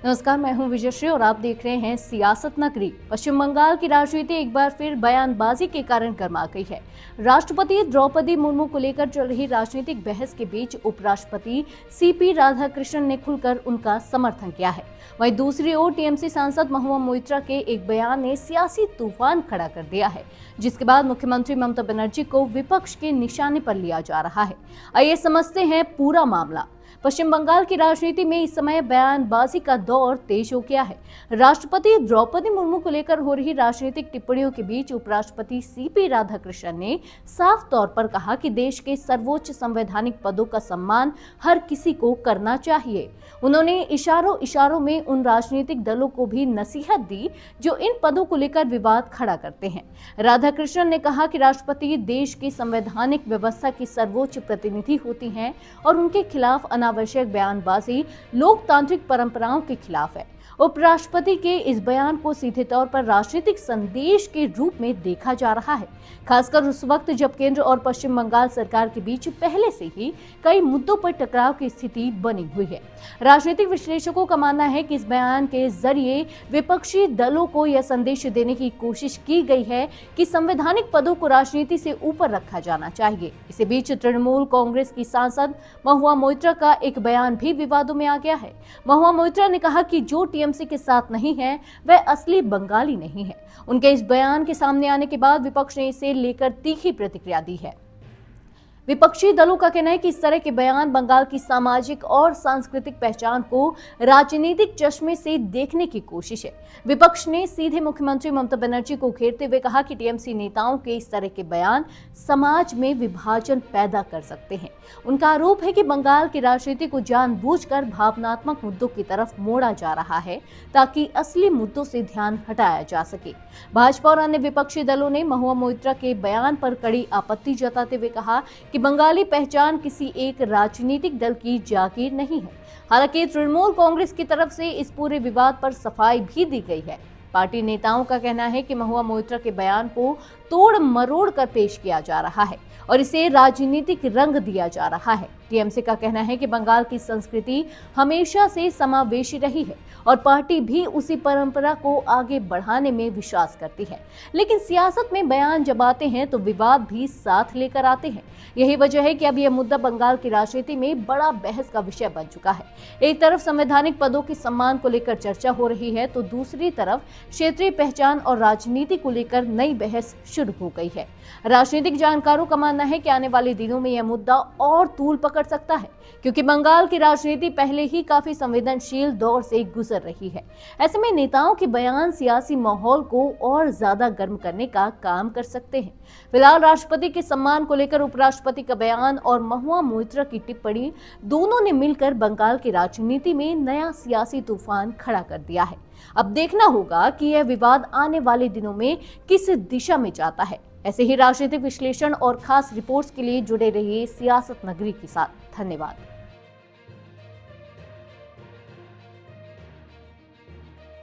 नमस्कार, मैं हूं विजयश्री और आप देख रहे हैं सियासत नगरी। पश्चिम बंगाल की राजनीति एक बार फिर बयानबाजी के कारण गर्मा गई है। राष्ट्रपति द्रौपदी मुर्मू को लेकर चल रही राजनीतिक बहस के बीच उपराष्ट्रपति सीपी राधाकृष्णन ने खुलकर उनका समर्थन किया है। वहीं दूसरी ओर टीएमसी सांसद महुआ मोइत्रा के एक बयान ने सियासी तूफान खड़ा कर दिया है, जिसके बाद मुख्यमंत्री ममता बनर्जी को विपक्ष के निशाने पर लिया जा रहा है। आइए समझते हैं पूरा मामला। पश्चिम बंगाल की राजनीति में इस समय बयानबाजी का दौर तेज हो गया है। राष्ट्रपति द्रौपदी मुर्मू को लेकर हो रही राजनीतिक टिप्पणियों के बीच उपराष्ट्रपति सीपी राधाकृष्णन ने साफ तौर पर कहा कि देश के सर्वोच्च संवैधानिक पदों का सम्मान हर किसी को करना चाहिए। उन्होंने इशारों में उन राजनीतिक दलों को भी नसीहत दी जो इन पदों को लेकर विवाद खड़ा करते हैं। राधाकृष्णन ने कहा कि राष्ट्रपति देश की संवैधानिक व्यवस्था की सर्वोच्च प्रतिनिधि होती हैं और उनके खिलाफ अनावश्यक बयानबाजी लोकतांत्रिक परंपराओं के खिलाफ है। उपराष्ट्रपति के इस बयान को सीधे तौर पर राजनीतिक संदेश के रूप में देखा जा रहा है, खासकर उस वक्त जब केंद्र और पश्चिम बंगाल सरकार के बीच पहले से ही कई मुद्दों पर टकराव की स्थिति बनी हुई है। राजनीतिक विश्लेषकों का मानना है कि इस बयान के जरिए विपक्षी दलों को यह संदेश देने की कोशिश की गई है कि संवैधानिक पदों को राजनीति से ऊपर रखा जाना चाहिए। इसी बीच तृणमूल कांग्रेस की सांसद महुआ मोइत्रा का एक बयान भी विवादों में आ गया है। महुआ मोइत्रा ने कहा कि जो टीएमसी के साथ नहीं है वह असली बंगाली नहीं है। उनके इस बयान के सामने आने के बाद विपक्ष ने इसे लेकर तीखी प्रतिक्रिया दी है। विपक्षी दलों का कहना है कि इस तरह के बयान बंगाल की सामाजिक और सांस्कृतिक पहचान को राजनीतिक चश्मे से देखने की कोशिश है। विपक्ष ने सीधे मुख्यमंत्री ममता बनर्जी को घेरते हुए कहा कि टीएमसी नेताओं के इस तरह के बयान समाज में विभाजन पैदा कर सकते हैं। उनका आरोप है कि बंगाल की राजनीति को जानबूझकर भावनात्मक मुद्दों की तरफ मोड़ा जा रहा है ताकि असली मुद्दों से ध्यान हटाया जा सके। भाजपा और अन्य विपक्षी दलों ने महुआ मोइत्रा के बयान पर कड़ी आपत्ति जताते हुए कहा कि बंगाली पहचान किसी एक राजनीतिक दल की जागीर नहीं है। हालांकि तृणमूल कांग्रेस की तरफ से इस पूरे विवाद पर सफाई भी दी गई है। पार्टी नेताओं का कहना है कि महुआ मोइत्रा के बयान को तोड़ मरोड़ कर पेश किया जा रहा है और इसे राजनीतिक रंग दिया जा रहा है। टीएमसी का कहना है कि बंगाल की संस्कृति हमेशा से समावेशी रही है और पार्टी भी उसी परंपरा को आगे बढ़ाने में विश्वास करती है। लेकिन सियासत में बयान जब आते हैं तो विवाद भी साथ लेकर आते हैं। यही वजह है कि अब यह मुद्दा बंगाल की राजनीति में बड़ा बहस का विषय बन चुका है। एक तरफ संवैधानिक पदों के सम्मान को लेकर चर्चा हो रही है तो दूसरी तरफ क्षेत्रीय पहचान और राजनीति को लेकर नई बहस शुरू हो गई है। राजनीतिक जानकारों का मानना है कि आने वाले दिनों में यह मुद्दा और तूल पकड़ सकता है, क्योंकि बंगाल की राजनीति पहले ही काफी संवेदनशील दौर से गुजर रही है। ऐसे में नेताओं के बयान सियासी माहौल को और ज्यादा गर्म करने का काम कर सकते हैं। फिलहाल राष्ट्रपति के सम्मान को लेकर उपराष्ट्रपति का बयान और महुआ मोइत्रा की टिप्पणी दोनों ने मिलकर बंगाल की राजनीति में नया सियासी तूफान खड़ा कर दिया है। अब देखना होगा कि यह विवाद आने वाले दिनों में किस दिशा में जाता है। ऐसे ही राजनीतिक विश्लेषण और खास रिपोर्ट्स के लिए जुड़े रहिए सियासत नगरी के साथ। धन्यवाद।